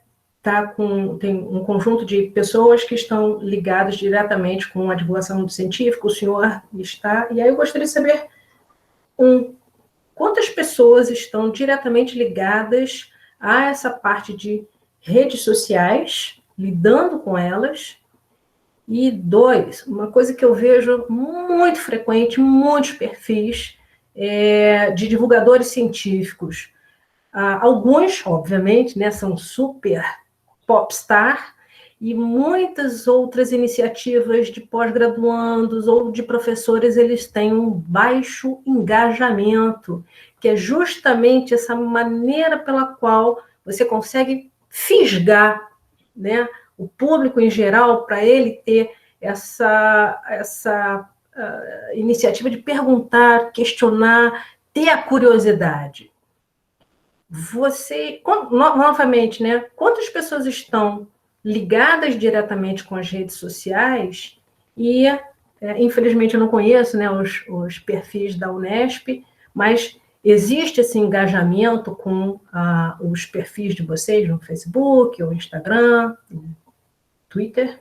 tem um conjunto de pessoas que estão ligadas diretamente com a divulgação científica, o senhor está, e aí eu gostaria de saber quantas pessoas estão diretamente ligadas a essa parte de redes sociais, lidando com elas. E 2, uma coisa que eu vejo muito frequente, muitos perfis de divulgadores científicos. Alguns, obviamente, né, são super popstar, e muitas outras iniciativas de pós-graduandos ou de professores, eles têm um baixo engajamento, que é justamente essa maneira pela qual você consegue fisgar, né, o público em geral, para ele ter essa iniciativa de perguntar, questionar, ter a curiosidade. Novamente, né, quantas pessoas estão ligadas diretamente com as redes sociais e, infelizmente, eu não conheço, né, os perfis da Unesp, mas existe esse engajamento com os perfis de vocês no Facebook, ou Instagram, Twitter?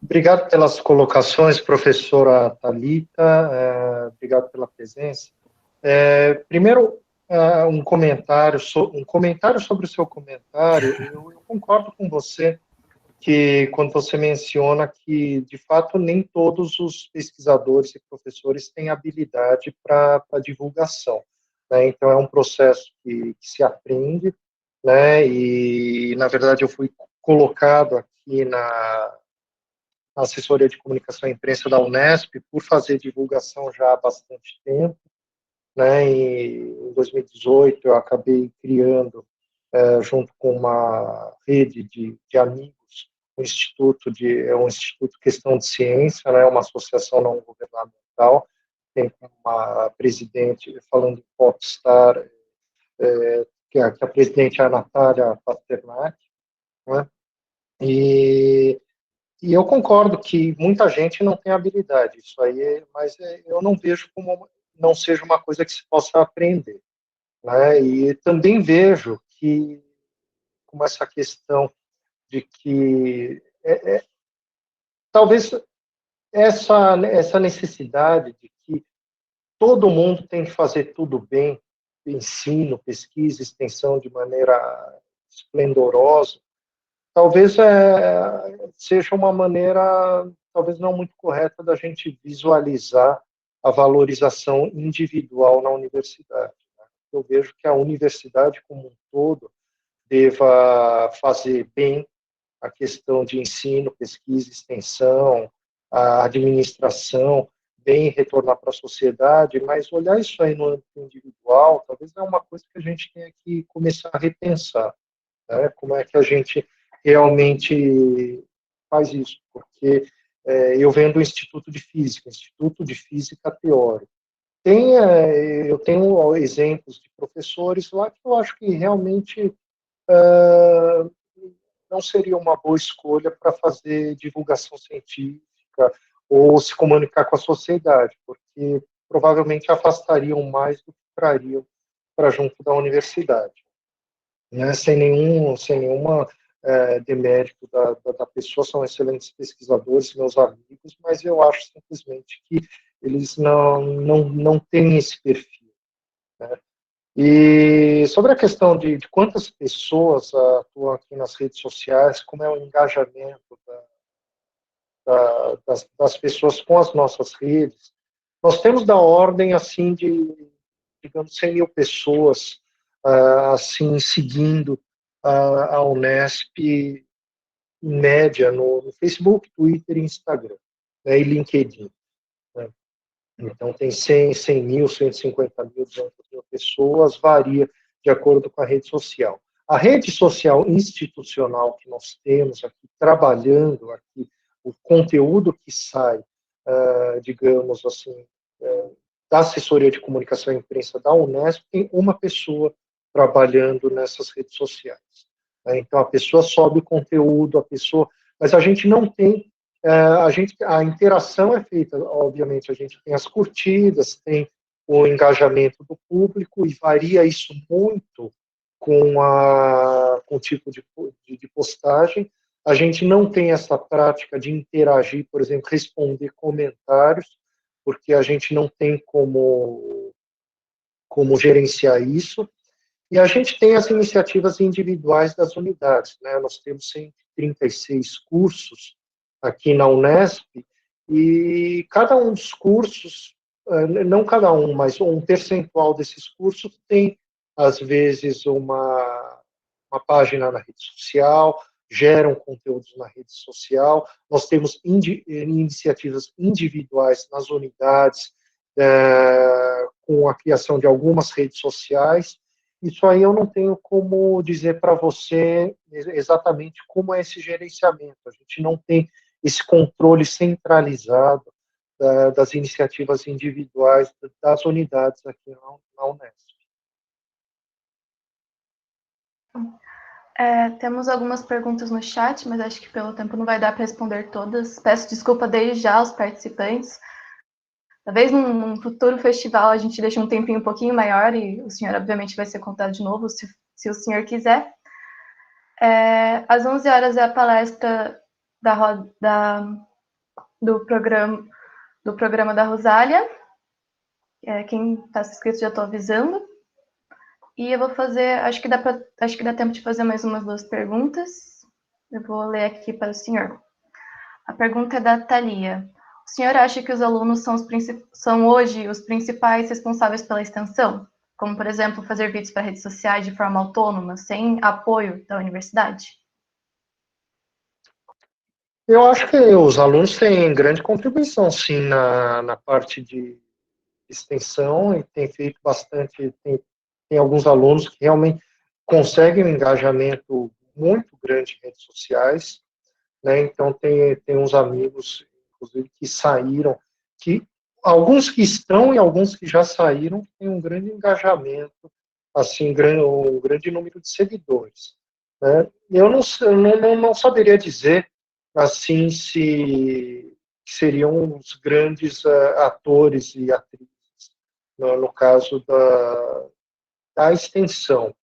Obrigado pelas colocações, professora Thalita, obrigado pela presença. Primeiro, um comentário sobre o seu comentário. Eu concordo com você que quando você menciona que, de fato, nem todos os pesquisadores e professores têm habilidade para divulgação, né? Então, é um processo que se aprende, né? E, na verdade, eu fui colocado aqui na assessoria de comunicação e imprensa da Unesp por fazer divulgação já há bastante tempo, né? E em 2018 eu acabei criando, junto com uma rede de amigos, um instituto Questão de Ciência, né? Uma associação não governamental, tem uma presidente, falando em popstar, que a presidente é a Natália Pasternak, né? E eu concordo que muita gente não tem habilidade, isso aí, mas eu não vejo como não seja uma coisa que se possa aprender, né? E também vejo que, como essa questão de que talvez essa necessidade de que todo mundo tem que fazer tudo bem, ensino, pesquisa, extensão de maneira esplendorosa, talvez seja uma maneira, talvez não muito correta, da gente visualizar a valorização individual na universidade, né? Eu vejo que a universidade como um todo deva fazer bem a questão de ensino, pesquisa, extensão, a administração, bem retornar para a sociedade, mas olhar isso aí no âmbito individual, talvez é uma coisa que a gente tenha que começar a repensar, né? Como é que a gente realmente faz isso? Porque eu venho do Instituto de Física Teórica. Eu tenho exemplos de professores lá que eu acho que realmente não seria uma boa escolha para fazer divulgação científica ou se comunicar com a sociedade, porque provavelmente afastariam mais do que trariam para junto da universidade. né, sem nenhuma demérito da pessoa, são excelentes pesquisadores, meus amigos, mas eu acho simplesmente que eles não têm esse perfil, né? E sobre a questão de quantas pessoas atuam aqui nas redes sociais, como é o engajamento das pessoas com as nossas redes, nós temos da ordem, assim, de, digamos, 100 mil pessoas, assim, seguindo a Unesp, em média, no Facebook, Twitter e Instagram, né, e LinkedIn, né? Então, tem 100 mil, 150 mil, 200 mil pessoas, varia de acordo com a rede social. A rede social institucional que nós temos aqui, trabalhando aqui, o conteúdo que sai, digamos assim, da assessoria de comunicação e imprensa da Unesp, tem uma pessoa trabalhando nessas redes sociais, né? Então, a pessoa sobe o conteúdo, mas a gente não tem a interação é feita, obviamente, a gente tem as curtidas, tem o engajamento do público, e varia isso muito com o tipo de postagem. A gente não tem essa prática de interagir, por exemplo, responder comentários, porque a gente não tem como gerenciar isso. E a gente tem as iniciativas individuais das unidades, né? Nós temos 136 cursos aqui na Unesp, e cada um dos cursos, não cada um, mas um percentual desses cursos tem, às vezes, uma página na rede social, geram conteúdos na rede social. Nós temos iniciativas individuais nas unidades, com a criação de algumas redes sociais. Isso aí eu não tenho como dizer para você exatamente como é esse gerenciamento. A gente não tem esse controle centralizado das iniciativas individuais das unidades aqui na Unesp. Temos algumas perguntas no chat, mas acho que pelo tempo não vai dar para responder todas. Peço desculpa desde já aos participantes. Talvez num futuro festival a gente deixe um tempinho um pouquinho maior, e o senhor, obviamente, vai ser contado de novo, se o senhor quiser. Às 11 horas é a palestra do programa da Rosália. Quem está inscrito já estou avisando. E eu vou fazer, acho que dá tempo de fazer mais umas 2 perguntas. Eu vou ler aqui para o senhor. A pergunta é da Thalia. O senhor acha que os alunos são hoje os principais responsáveis pela extensão? Como, por exemplo, fazer vídeos para redes sociais de forma autônoma, sem apoio da universidade? Eu acho que os alunos têm grande contribuição, sim, na parte de extensão, e tem feito bastante. Tem alguns alunos que realmente conseguem um engajamento muito grande em redes sociais, né? Então, tem uns amigos, inclusive, que saíram, alguns que estão e alguns que já saíram, têm um grande engajamento, assim, um grande número de seguidores, né? Eu não saberia dizer, assim, se seriam os grandes atores e atrizes, no caso da extensão.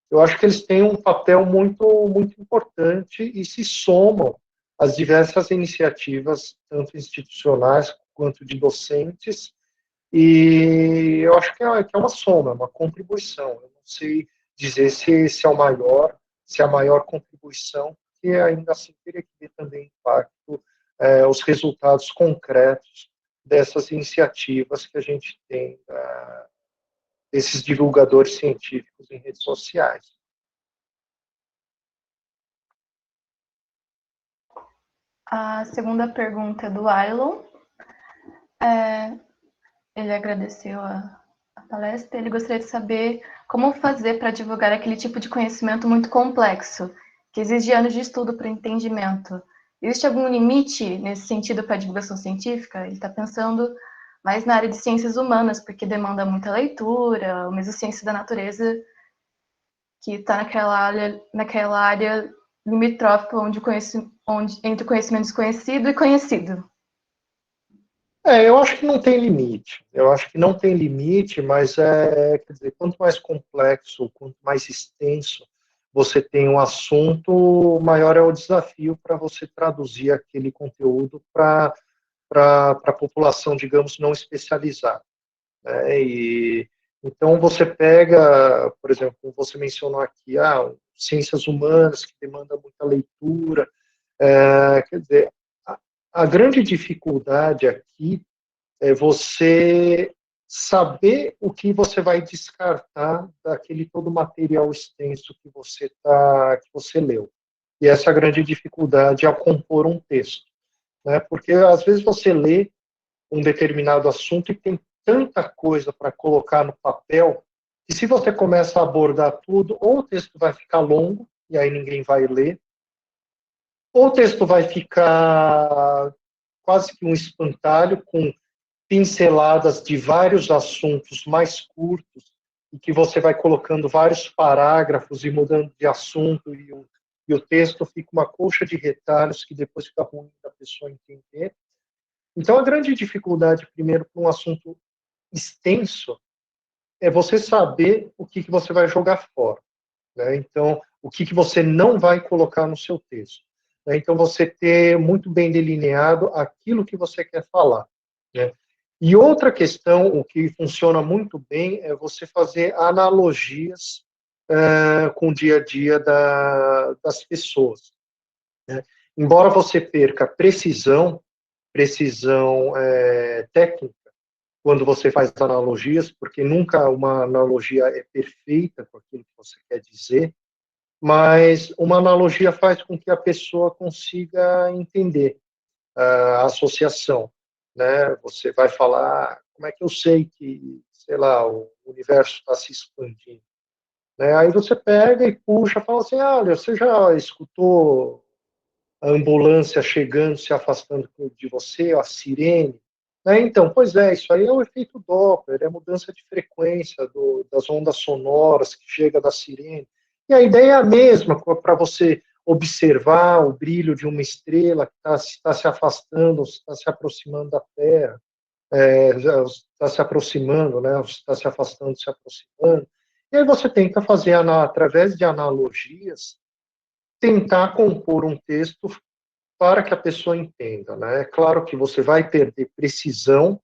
Eu acho que eles têm um papel muito, muito importante e se somam às diversas iniciativas, tanto institucionais quanto de docentes, e eu acho que é uma soma, uma contribuição. Eu não sei dizer se é o maior, se é a maior contribuição, porque ainda assim teria que ter também impacto, os resultados concretos dessas iniciativas que a gente tem, desses divulgadores científicos em redes sociais. A segunda pergunta é do Ailon. Ele agradeceu a palestra. Ele gostaria de saber como fazer para divulgar aquele tipo de conhecimento muito complexo, que exige anos de estudo para entendimento. Existe algum limite nesse sentido para a divulgação científica? Ele está pensando mais na área de ciências humanas, porque demanda muita leitura, ou mesmo ciência da natureza, que está naquela área limítrofe entre o conhecimento desconhecido e conhecido. Eu acho que não tem limite. Eu acho que não tem limite, mas quer dizer, quanto mais complexo, quanto mais extenso você tem um assunto, maior é o desafio para você traduzir aquele conteúdo para a população, digamos, não especializada, né? E então você pega, por exemplo, como você mencionou aqui, ciências humanas que demanda muita leitura, quer dizer, a grande dificuldade aqui é você saber o que você vai descartar daquele todo material extenso que você leu. E essa é a grande dificuldade ao compor um texto, né? Porque às vezes você lê um determinado assunto e tem tanta coisa para colocar no papel que se você começa a abordar tudo, ou o texto vai ficar longo e aí ninguém vai ler, ou o texto vai ficar quase que um espantalho com pinceladas de vários assuntos mais curtos, e que você vai colocando vários parágrafos e mudando de assunto, e o texto fica uma colcha de retalhos que depois fica ruim da pessoa entender. Então, a grande dificuldade, primeiro, para um assunto extenso, é você saber o que você vai jogar fora, né? Então, o que você não vai colocar no seu texto, né? Então, você ter muito bem delineado aquilo que você quer falar, né? E outra questão, o que funciona muito bem, é você fazer analogias com o dia a dia das pessoas, né? Embora você perca precisão técnica, quando você faz analogias, porque nunca uma analogia é perfeita com aquilo que você quer dizer, mas uma analogia faz com que a pessoa consiga entender a associação, né? Você vai falar, como é que eu sei que, sei lá, o universo está se expandindo, né? Aí você pega e puxa, fala assim, olha, você já escutou a ambulância chegando, se afastando de você, a sirene, né? Então, pois é, isso aí é o efeito Doppler, é a mudança de frequência das ondas sonoras que chega da sirene. E a ideia é a mesma para você observar o brilho de uma estrela que está se afastando, está se aproximando da Terra, está se aproximando, né? Está se afastando, se aproximando. E aí você tenta fazer, através de analogias, tentar compor um texto para que a pessoa entenda, né? É claro que você vai perder precisão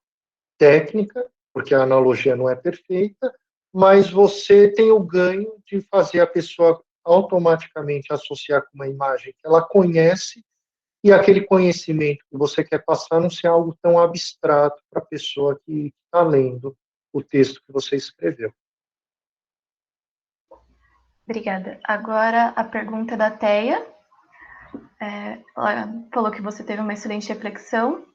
técnica, porque a analogia não é perfeita, mas você tem o ganho de fazer a pessoa automaticamente associar com uma imagem que ela conhece, e aquele conhecimento que você quer passar não ser algo tão abstrato para a pessoa que está lendo o texto que você escreveu. Obrigada. Agora a pergunta da Teia. Ela falou que você teve uma excelente reflexão.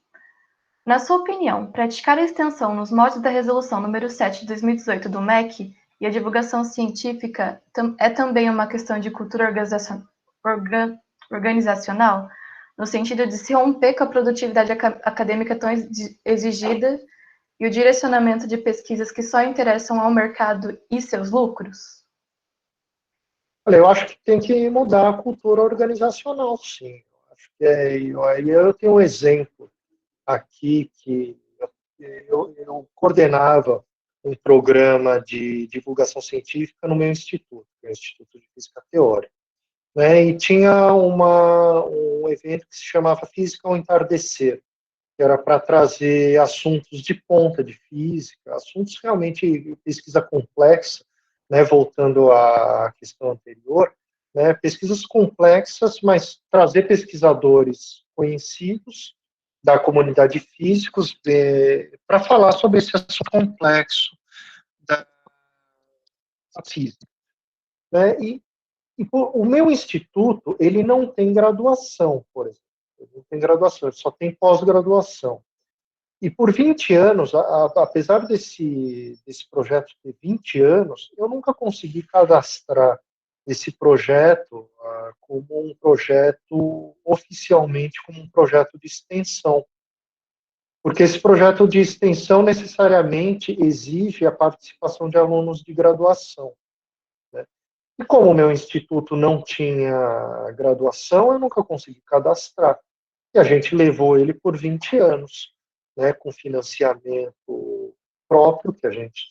Na sua opinião, praticar a extensão nos moldes da Resolução número 7 de 2018 do MEC e a divulgação científica é também uma questão de cultura organizacional, no sentido de se romper com a produtividade acadêmica tão exigida e o direcionamento de pesquisas que só interessam ao mercado e seus lucros? Olha, eu acho que tem que mudar a cultura organizacional, sim. Acho que aí eu tenho um exemplo aqui que eu coordenava um programa de divulgação científica no meu instituto, que é o Instituto de Física Teórica, né? E tinha um evento que se chamava Física ao Entardecer, que era para trazer assuntos de ponta de física, assuntos realmente pesquisa complexa, né? Voltando à questão anterior, né? Pesquisas complexas, mas trazer pesquisadores conhecidos da comunidade de físicos para falar sobre esse assunto complexo da física, né? O meu instituto, ele não tem graduação, por exemplo. Ele não tem graduação, ele só tem pós-graduação. E por 20 anos, apesar desse projeto ter 20 anos, eu nunca consegui cadastrar esse projeto como um projeto, oficialmente, como um projeto de extensão. Porque esse projeto de extensão necessariamente exige a participação de alunos de graduação, né? E como o meu instituto não tinha graduação, eu nunca consegui cadastrar. E a gente levou ele por 20 anos, né, com financiamento próprio, que a gente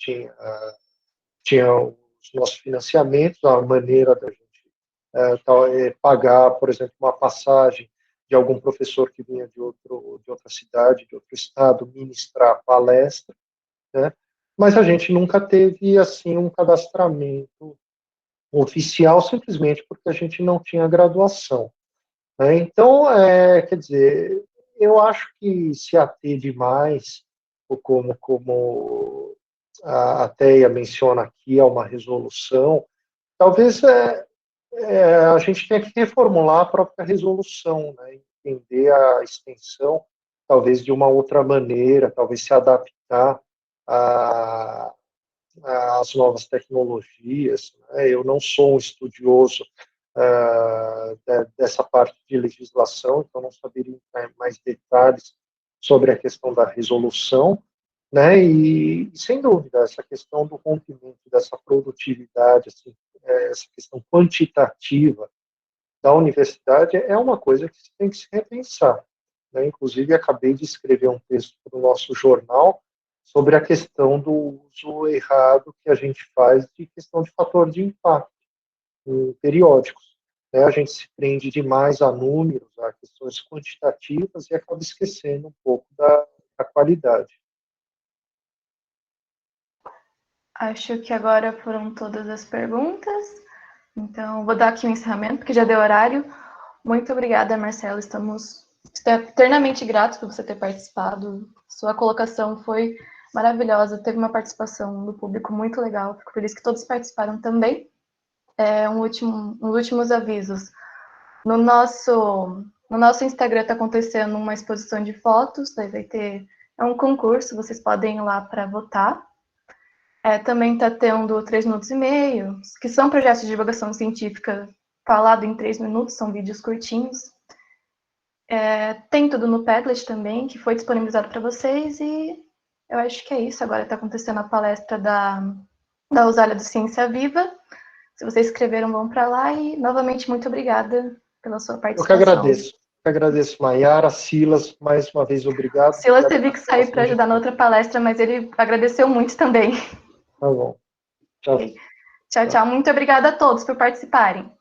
tinha os nossos financiamentos, a maneira da gente pagar, por exemplo, uma passagem de algum professor que vinha de outra cidade, de outro estado, ministrar palestra, né? Mas a gente nunca teve, assim, um cadastramento oficial, simplesmente porque a gente não tinha graduação, né? Então, quer dizer, eu acho que se ater demais, ou como a Teia menciona aqui, a uma resolução, talvez a gente tenha que reformular a própria resolução, né? Entender a extensão, talvez de uma outra maneira, talvez se adaptar às novas tecnologias, né? Eu não sou um estudioso dessa parte de legislação, então não saberia entrar em mais detalhes sobre a questão da resolução, né? E sem dúvida, essa questão do rompimento dessa produtividade, assim, essa questão quantitativa da universidade é uma coisa que tem que se repensar, né? Inclusive, acabei de escrever um texto para o nosso jornal sobre a questão do uso errado que a gente faz de questão de fator de impacto em periódicos, né? A gente se prende demais a números, a questões quantitativas e acaba esquecendo um pouco da qualidade. Acho que agora foram todas as perguntas. Então, vou dar aqui um encerramento, porque já deu horário. Muito obrigada, Marcelo. Estamos eternamente gratos por você ter participado. Sua colocação foi maravilhosa. Teve uma participação do público muito legal. Fico feliz que todos participaram também. Uns últimos avisos. No nosso Instagram está acontecendo uma exposição de fotos. Daí vai ter um concurso. Vocês podem ir lá para votar. Também está tendo 3 minutos e meio, que são projetos de divulgação científica falado em 3 minutos, são vídeos curtinhos. Tem tudo no Padlet também, que foi disponibilizado para vocês, e eu acho que é isso. Agora está acontecendo a palestra da Usália do Ciência Viva. Se vocês escreveram, vão para lá, e novamente muito obrigada pela sua participação. Eu que agradeço, Maiara, Silas, mais uma vez obrigado. Silas teve que sair para ajudar na outra palestra, mas ele agradeceu muito também. Tá bom. Tchau. Tchau, tchau. Muito obrigada a todos por participarem.